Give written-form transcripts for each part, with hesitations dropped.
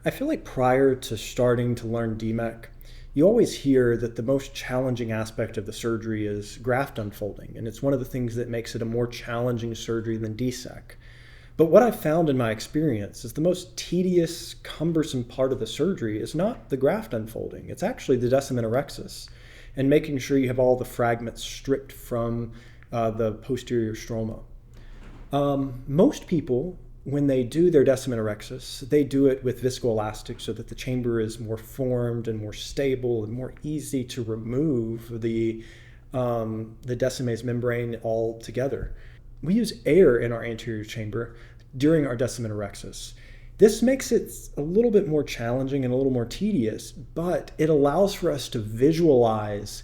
I feel like prior to starting to learn DMEK, you always hear that the most challenging aspect of the surgery is graft unfolding, and it's one of the things that makes it a more challenging surgery than DSEK. But what I've found in my experience is the most tedious, cumbersome part of the surgery is not the graft unfolding. It's actually the descemetorhexis and making sure you have all the fragments stripped from the posterior stroma. Most people, when they do their descemetorhexis, they do it with viscoelastic so that the chamber is more formed and more stable and more easy to remove the Descemet's membrane altogether. We use air in our anterior chamber during our descemetorhexis. This makes it a little bit more challenging and a little more tedious, but it allows for us to visualize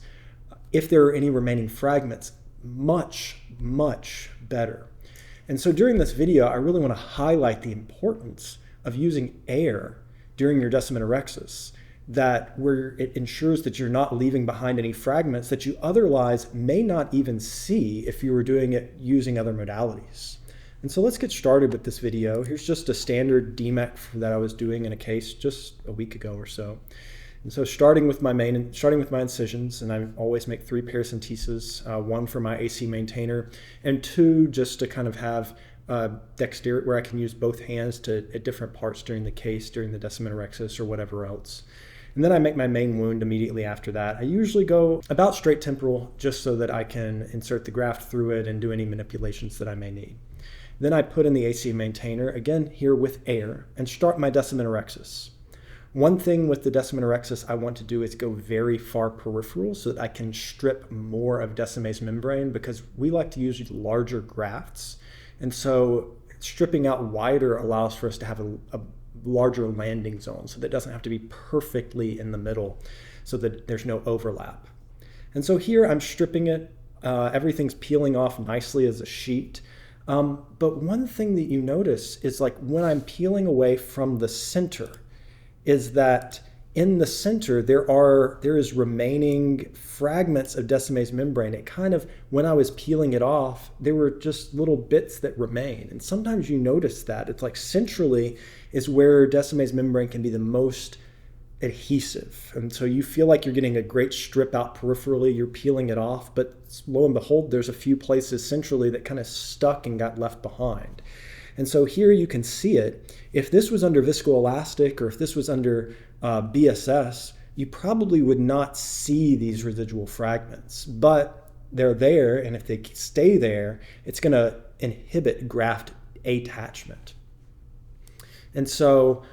if there are any remaining fragments much, much better. And so during this video, I really want to highlight the importance of using air during your descemetorhexis, where it ensures that you're not leaving behind any fragments that you otherwise may not even see if you were doing it using other modalities. And so let's get started with this video. Here's just a standard DMEK that I was doing in a case just a week ago or so. And so starting with my incisions, and I always make 3 paracenteses, 1 for my AC maintainer, and 2 just to kind of have dexterity where I can use both hands at different parts during the case, during the descemetorhexis or whatever else. And then I make my main wound immediately after that. I usually go about straight temporal just so that I can insert the graft through it and do any manipulations that I may need. Then I put in the AC maintainer, again here with air, and start my descemetorhexis. One thing with the descemetorhexis I want to do is go very far peripheral so that I can strip more of Descemet's membrane, because we like to use larger grafts. And so stripping out wider allows for us to have a larger landing zone, so that it doesn't have to be perfectly in the middle so that there's no overlap. And so here I'm stripping it. Everything's peeling off nicely as a sheet. But one thing that you notice is, like, when I'm peeling away from the center, is that in the center there is remaining fragments of Descemet's membrane. It kind of, when I was peeling it off, there were just little bits that remain. And sometimes you notice that. It's like centrally is where Descemet's membrane can be the most adhesive. And so you feel like you're getting a great strip out peripherally, you're peeling it off, but lo and behold, there's a few places centrally that kind of stuck and got left behind. And so here you can see it. If this was under viscoelastic or if this was under BSS, you probably would not see these residual fragments, but they're there, and if they stay there, it's going to inhibit graft attachment. And so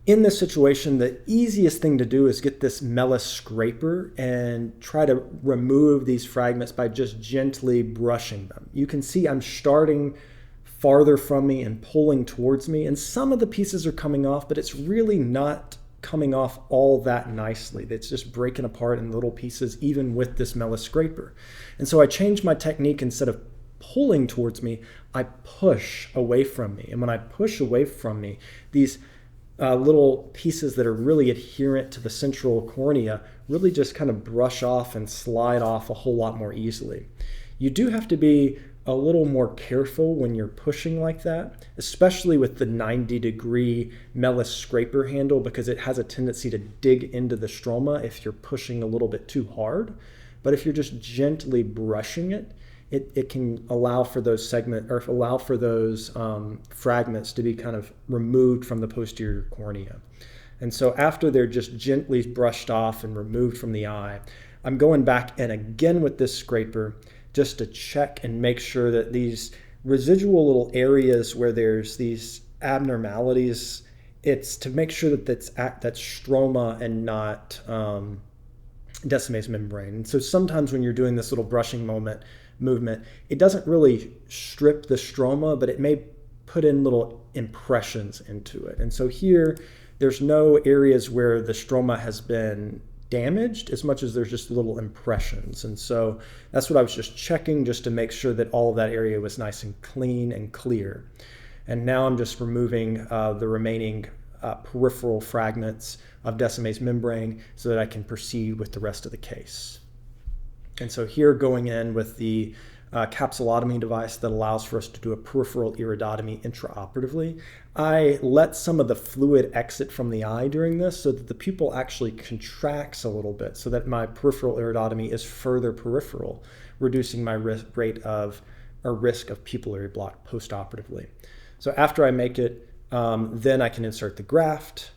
in this situation, the easiest thing to do is get this Mellis scraper and try to remove these fragments by just gently brushing them. You can see I'm starting farther from me and pulling towards me, and some of the pieces are coming off, but it's really not coming off all that nicely. It's just breaking apart in little pieces, even with this Mellis scraper. And so I changed my technique. Instead of pulling towards me, I push away from me. And when I push away from me, these little pieces that are really adherent to the central cornea really just kind of brush off and slide off a whole lot more easily. You do have to be a little more careful when you're pushing like that, especially with the 90-degree Mellis scraper handle, because it has a tendency to dig into the stroma if you're pushing a little bit too hard. But if you're just gently brushing it, it can allow for those fragments to be kind of removed from the posterior cornea. And so after they're just gently brushed off and removed from the eye, I'm going back in again with this scraper just to check and make sure that these residual little areas where there's these abnormalities, it's to make sure that that's stroma and not Descemet's membrane. And so sometimes when you're doing this little brushing movement, it doesn't really strip the stroma, but it may put in little impressions into it. And so here, there's no areas where the stroma has been damaged as much as there's just little impressions. And so that's what I was just checking, just to make sure that all of that area was nice and clean and clear. And now I'm just removing the remaining peripheral fragments of Descemet's membrane so that I can proceed with the rest of the case. And so here, going in with the capsulotomy device that allows for us to do a peripheral iridotomy intraoperatively. I let some of the fluid exit from the eye during this so that the pupil actually contracts a little bit so that my peripheral iridotomy is further peripheral, reducing my risk of pupillary block postoperatively. So after I make it, then I can insert the graft.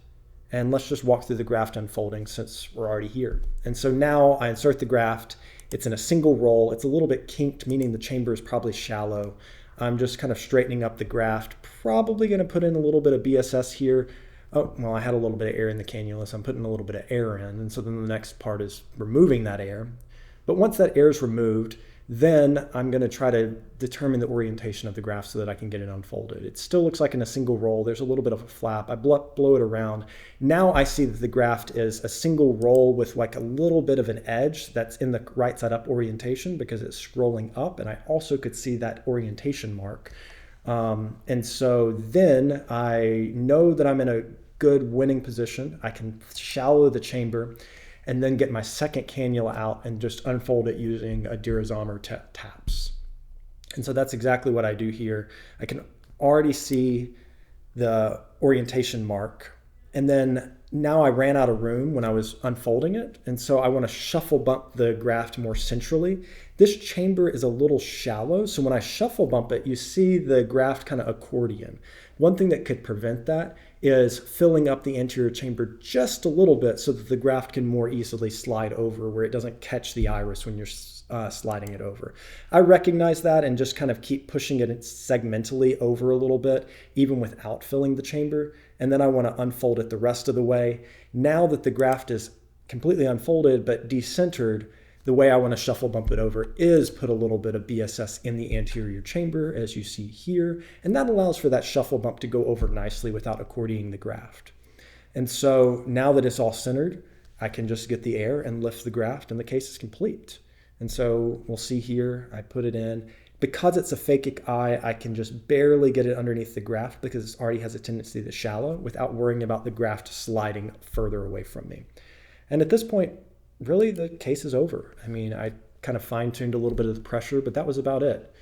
And let's just walk through the graft unfolding since we're already here. And so now I insert the graft. It's in a single roll. It's a little bit kinked, meaning the chamber is probably shallow. I'm just kind of straightening up the graft. Probably going to put in a little bit of BSS here. Oh, well, I had a little bit of air in the cannula, so I'm putting a little bit of air in. And so then the next part is removing that air. But once that air is removed, then I'm going to try to determine the orientation of the graft so that I can get it unfolded. It still looks like in a single roll. There's a little bit of a flap. I blow it around. Now I see that the graft is a single roll with like a little bit of an edge that's in the right side up orientation because it's scrolling up. And I also could see that orientation mark. And so then I know that I'm in a good winning position. I can shallow the chamber and then get my second cannula out and just unfold it using a Dirazomer taps. And so that's exactly what I do here. I can already see the orientation mark. And then now I ran out of room when I was unfolding it. And so I want to shuffle bump the graft more centrally. This chamber is a little shallow. So when I shuffle bump it, you see the graft kind of accordion. One thing that could prevent that is filling up the anterior chamber just a little bit so that the graft can more easily slide over where it doesn't catch the iris when you're sliding it over. I recognize that and just kind of keep pushing it segmentally over a little bit, even without filling the chamber. And then I want to unfold it the rest of the way. Now that the graft is completely unfolded but decentered, the way I want to shuffle bump it over is put a little bit of BSS in the anterior chamber, as you see here, and that allows for that shuffle bump to go over nicely without accordioning the graft. And so now that it's all centered, I can just get the air and lift the graft, and the case is complete. And so we'll see here, I put it in. Because it's a phakic eye, I can just barely get it underneath the graft because it already has a tendency to shallow without worrying about the graft sliding further away from me. And at this point, really the case is over. I mean, I kind of fine-tuned a little bit of the pressure, but that was about it.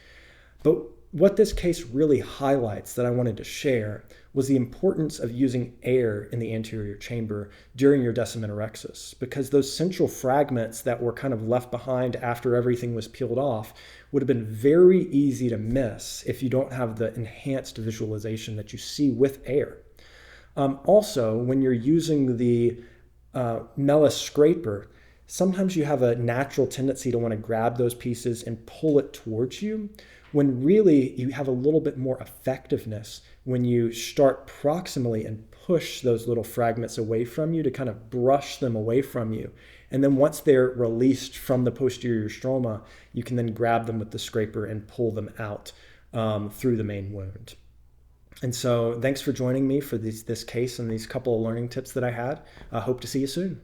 But what this case really highlights that I wanted to share was the importance of using air in the anterior chamber during your descemetorhexis, because those central fragments that were kind of left behind after everything was peeled off would have been very easy to miss if you don't have the enhanced visualization that you see with air. Also, when you're using the Mellis scraper, sometimes you have a natural tendency to want to grab those pieces and pull it towards you, when really you have a little bit more effectiveness when you start proximally and push those little fragments away from you to kind of brush them away from you. And then once they're released from the posterior stroma, you can then grab them with the scraper and pull them out through the main wound. And so thanks for joining me for this case and these couple of learning tips that I had. I hope to see you soon.